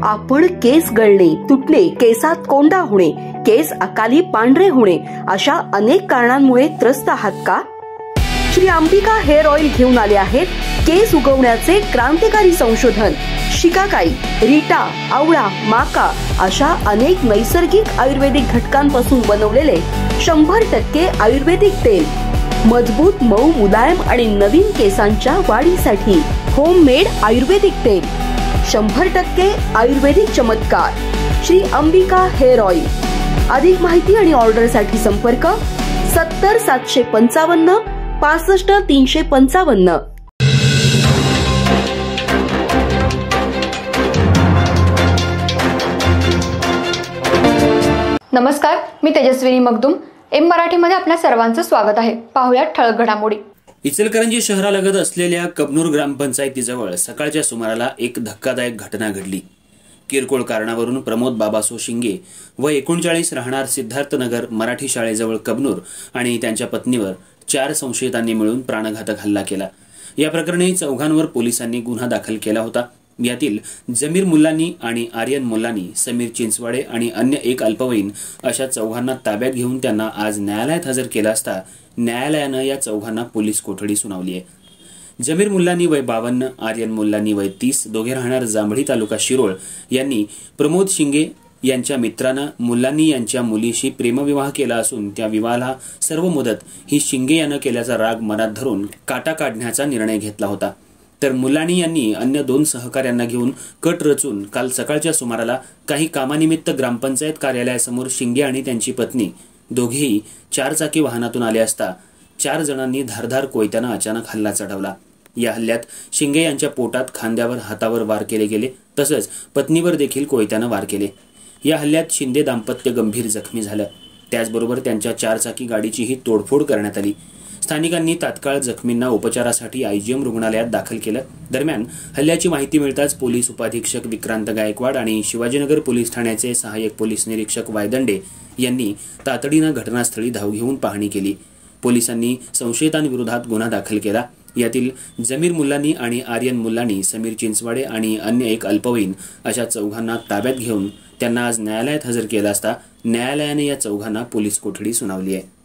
आपण केस गळणे, तुटणे, केसात कोंडा होणे, केस अकाली पांढरे होणे अशा अनेक कारणांमुळे त्रस्त आहात का? श्री अंबिका हेअर ऑइल घेऊन आले आहेत केस उगवण्याचे क्रांतिकारी संशोधन. शिकाकाई, रीटा, आवळा, माका अशा अनेक नैसर्गिक आयुर्वेदिक घटकांपासून बनवलेले 100% आयुर्वेदिक तेल. मजबूत, मऊ, मुलायम आणि नवीन केसांच्या वाढीसाठी होममेड आयुर्वेदिक तेल. 100% आयुर्वेदिक चमत्कार. Shri Ambika hair oil. अधिक माहिती आणि ऑर्डरसाठी संपर्क 70 755 65 355. नमस्कार, मी तेजस्विनी मगदुम. एम मराठीमध्ये आपल्या सर्वांचं स्वागत आहे. पाहूया ठळक घडामोडी. इचलकरंजी शहरालगत असलेल्या कबनूर ग्रामपंचायतीजवळ सकाळच्या सुमाराला एक धक्कादायक घटना घडली. किरकोळ कारणावरून प्रमोद बाबासो शिंगे व 39 राहणार सिद्धार्थनगर मराठी शाळेजवळ कबनूर आणि त्यांच्या पत्नीवर 4 संशयितांनी मिळून प्राणघातक हल्ला केला. या प्रकरणी चौघांवर पोलिसांनी गुन्हा दाखल केला होता. यातील जमीर मुल्लानी आणि आर्यन मुल्लानी, समीर चिंचवाडे आणि अन्य एक अल्पवयीन अशा चौघांना ताब्यात घेऊन त्यांना आज न्यायालयात हजर केलं असता न्यायालयानं या चौघांना पोलीस कोठडी सुनावली आहे. जमीर मुल्लानी वय 52, आर्यन मुल्लानी वय 30, दोघे राहणार जांभळी तालुका शिरोळ यांनी प्रमोद शिंगे यांच्या मित्रानं मुल्लानी यांच्या मुलीशी प्रेमविवाह केला असून त्या विवाहाला सर्व मदत ही शिंगे यानं केल्याचा राग मनात धरून काटा काढण्याचा निर्णय घेतला होता. तर मुल्लानी यांनी अन्य 2 सहकाऱ्यांना घेऊन कट रचून काल सकाळच्या सुमाराला काही कामानिमित्त ग्रामपंचायत कार्यालयासमोर शिंगे आणि त्यांची पत्नी दोघेही 4 चाकी वाहनातून आले असता 4 जणांनी धारधार कोयत्यानं अचानक हल्ला चढवला. या हल्ल्यात शिंगे यांच्या पोटात, खांद्यावर, हातावर वार केले गेले तसंच पत्नीवर देखील कोयत्यानं वार केले. या हल्ल्यात शिंदे दाम्पत्य गंभीर जखमी झालं. त्याचबरोबर त्यांच्या 4 चाकी गाडीचीही तोडफोड करण्यात आली. स्थानिकांनी तात्काळ जखमींना उपचारासाठी आयजीएम रुग्णालयात दाखल केलं. दरम्यान हल्ल्याची माहिती मिळताच पोलीस उपाधीक्षक विक्रांत गायकवाड आणि शिवाजीनगर पोलीस ठाण्याचे सहाय्यक पोलीस निरीक्षक वायदंडे यांनी तातडीनं घटनास्थळी धाव घेऊन पाहणी केली. पोलिसांनी संशयितांविरोधात गुन्हा दाखल केला. यातील जमीर मुल्लानी आणि आर्यन मुल्लानी, समीर चिंचवाडे आणि अन्य एक अल्पवयीन अशा चौघांना ताब्यात घेऊन त्यांना आज न्यायालयात हजर केलं असता न्यायालयाने या चौघांना पोलीस कोठडी सुनावली आहे.